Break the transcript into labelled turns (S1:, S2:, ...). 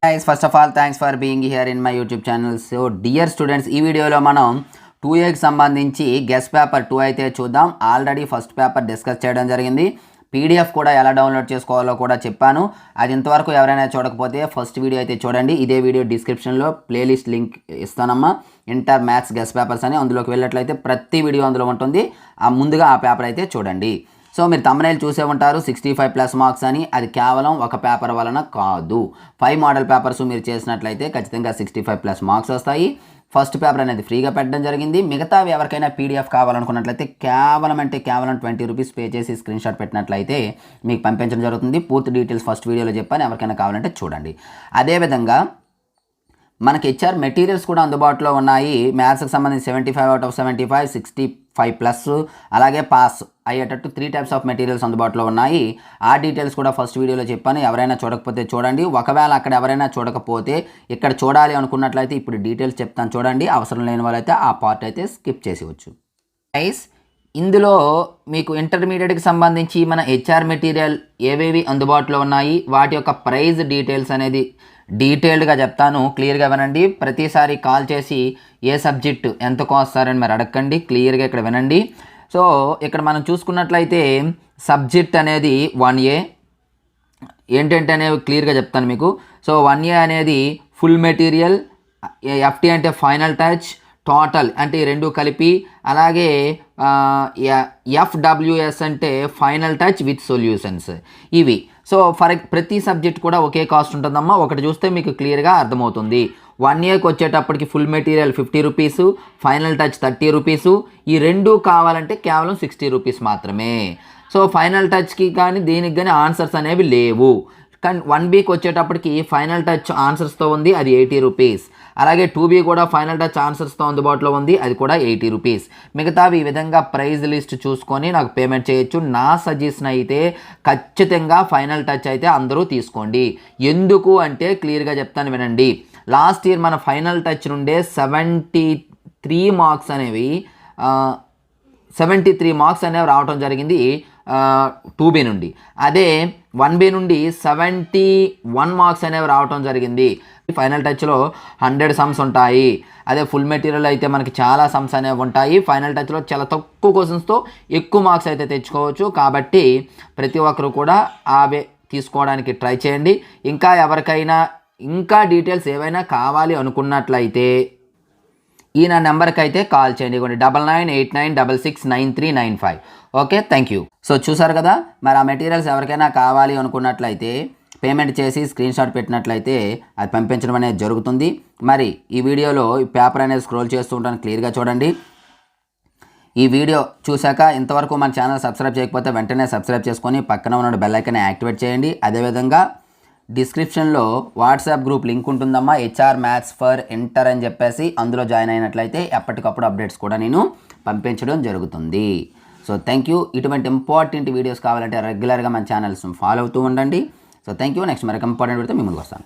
S1: Guys, first of all, thanks for being here in my YouTube channel. So, dear students, ఈ వీడియోలో మనం 2Aకి సంబంధించి guess paper 2 అయితే చూద్దాం. ఆల్రెడీ ఫస్ట్ పేపర్ డిస్కస్ చేయడం జరిగింది. PDF కూడా ఎలా డౌన్లోడ్ చేసుకోవాలో కూడా చెప్పాను. అది ఇంతవరకు ఎవరైనా చూడకపోతే ఫస్ట్ వీడియో అయితే చూడండి. ఇదే వీడియో డిస్క్రిప్షన్లో ప్లేలిస్ట్ లింక్ ఇస్తానమ్మా. ఇంటర్ మ్యాథ్స్ గెస్ పేపర్స్ అని అందులోకి వెళ్ళినట్లయితే ప్రతి వీడియో అందులో ఉంటుంది. ముందుగా ఆ పేపర్ అయితే చూడండి. సో మీరు తమ్మునేలు చూసే ఉంటారు 65+ మార్క్స్ అని. అది కేవలం ఒక పేపర్ వలన కాదు. 5 మోడల్ పేపర్స్ మీరు చేసినట్లయితే ఖచ్చితంగా 65+ మార్క్స్ వస్తాయి. ఫస్ట్ పేపర్ అనేది ఫ్రీగా పెట్టడం జరిగింది. మిగతావి ఎవరికైనా PDF కావాలనుకున్నట్లయితే కేవలం 20 రూపీస్ పే చేసి స్క్రీన్ షాట్ పెట్టినట్లయితే మీకు పంపించడం జరుగుతుంది. పూర్తి డీటెయిల్స్ ఫస్ట్ వీడియోలో చెప్పాను. ఎవరికైనా కావాలంటే చూడండి. అదేవిధంగా మనకి HR మెటీరియల్స్ కూడా అందుబాటులో ఉన్నాయి. మ్యాథ్స్కి సంబంధించి 75 out of 75, 65+, అలాగే పాస్ అయ్యేటట్టు 3 టైప్స్ ఆఫ్ మెటీరియల్స్ అందుబాటులో ఉన్నాయి. ఆ డీటెయిల్స్ కూడా ఫస్ట్ వీడియోలో చెప్పాను. ఎవరైనా చూడకపోతే చూడండి. ఒకవేళ అక్కడ ఎవరైనా చూడకపోతే ఇక్కడ చూడాలి అనుకున్నట్లయితే ఇప్పుడు డీటెయిల్స్ చెప్తాను చూడండి. అవసరం లేని వాళ్ళైతే ఆ పార్ట్ అయితే స్కిప్ చేసేవచ్చు. గైస్, ఇందులో మీకు ఇంటర్మీడియట్కి సంబంధించి మన HR మెటీరియల్ ఏవేవి అందుబాటులో ఉన్నాయి, వాటి యొక్క ప్రైస్ డీటెయిల్స్ అనేది డీటెయిల్డ్గా చెప్తాను. క్లియర్గా వినండి. ప్రతిసారి కాల్ చేసి ఏ సబ్జెక్టు ఎంత కోస్తారని మరి అడగండి. క్లియర్గా ఇక్కడ వినండి. సో ఇక్కడ మనం చూసుకున్నట్లయితే సబ్జెక్ట్ అనేది 1A ఏంటంటే అనేవి క్లియర్గా చెప్తాను మీకు. సో 1A అనేది ఫుల్ మెటీరియల్, FT అంటే ఫైనల్ టచ్, టోటల్ అంటే ఈ రెండు కలిపి, అలాగే FWS అంటే ఫైనల్ టచ్ విత్ సొల్యూషన్స్. ఇవి సో ప్రతి సబ్జెక్ట్ కూడా ఒకే కాస్ట్ ఉంటుందమ్మా. ఒకటి చూస్తే మీకు క్లియర్గా అర్థమవుతుంది. 1Aకి వచ్చేటప్పటికి full material 50 rupees, final touch 30 rupees. ఈ రెండు కావాలంటే కేవలం 60 రూపీస్ మాత్రమే. సో ఫైనల్ టచ్కి కానీ దీనికి కానీ ఆన్సర్స్ అనేవి లేవు. కానీ 1Bకి వచ్చేటప్పటికి ఫైనల్ టచ్ ఆన్సర్స్తో ఉంది, అది 80 రూపీస్. అలాగే 2B కూడా ఫైనల్ టచ్ ఆన్సర్స్తో అందుబాటులో ఉంది, అది కూడా 80 రూపీస్. మిగతావి ఈ విధంగా ప్రైజ్ లిస్ట్ చూసుకొని నాకు పేమెంట్ చేయొచ్చు. నా సజెషన్ అయితే ఖచ్చితంగా ఫైనల్ టచ్ అయితే అందరూ తీసుకోండి. ఎందుకు అంటే క్లియర్గా చెప్తాను వినండి. లాస్ట్ ఇయర్ మన ఫైనల్ టచ్ నుండే 73 మార్క్స్ అనేవి 73 మార్క్స్ అనేవి రావడం జరిగింది 2B నుండి. అదే 1B నుండి 71 మార్క్స్ అనేవి రావటం జరిగింది. ఫైనల్ టచ్లో 100 సమ్స్ ఉంటాయి. అదే ఫుల్ మెటీరియల్ అయితే మనకి చాలా సమ్స్ అనేవి ఉంటాయి. ఫైనల్ టచ్లో చాలా తక్కువ క్వశ్చన్స్తో ఎక్కువ మార్క్స్ అయితే తెచ్చుకోవచ్చు. కాబట్టి ప్రతి ఒక్కరు కూడా అవే తీసుకోవడానికి ట్రై చేయండి. ఇంకా ఎవరికైనా ఇంకా డీటెయిల్స్ ఏవైనా కావాలి అనుకున్నట్లయితే ఈ నా నెంబర్కి అయితే కాల్ చేయండి. 9989669395. Okay, thank you. సో చూసారు కదా, మరి ఆ మెటీరియల్స్ ఎవరికైనా కావాలి అనుకున్నట్లయితే పేమెంట్ చేసి స్క్రీన్ షాట్ పెట్టినట్లయితే అది పంపించడం అనేది జరుగుతుంది. మరి ఈ వీడియోలో ఈ పేపర్ అనేది స్క్రోల్ చేస్తూ ఉంటాను, క్లియర్గా చూడండి. ఈ వీడియో చూశాక ఇంతవరకు మన ఛానల్ సబ్స్క్రైబ్ చేయకపోతే వెంటనే సబ్స్క్రైబ్ చేసుకొని పక్కన ఉన్న బెల్ ఐకాన్ యాక్టివేట్ చేయండి. అదేవిధంగా డిస్క్రిప్షన్లో వాట్సాప్ గ్రూప్ లింక్ ఉంటుందమ్మా, HR మ్యాథ్స్ ఫర్ ఇంటర్ అని చెప్పేసి. అందులో జాయిన్ అయినట్లయితే ఎప్పటికప్పుడు అప్డేట్స్ కూడా నేను పంపించడం జరుగుతుంది. So thank you. ఇటువంటి ఇంపార్టెంట్ వీడియోస్ కావాలంటే రెగ్యులర్గా మన ఛానల్స్ ఫాలో అవుతూ ఉండండి. So thank you. నెక్స్ట్ మరొక ఇంపార్టెంట్ వీడియోతో మీ ముందుకు వస్తాను.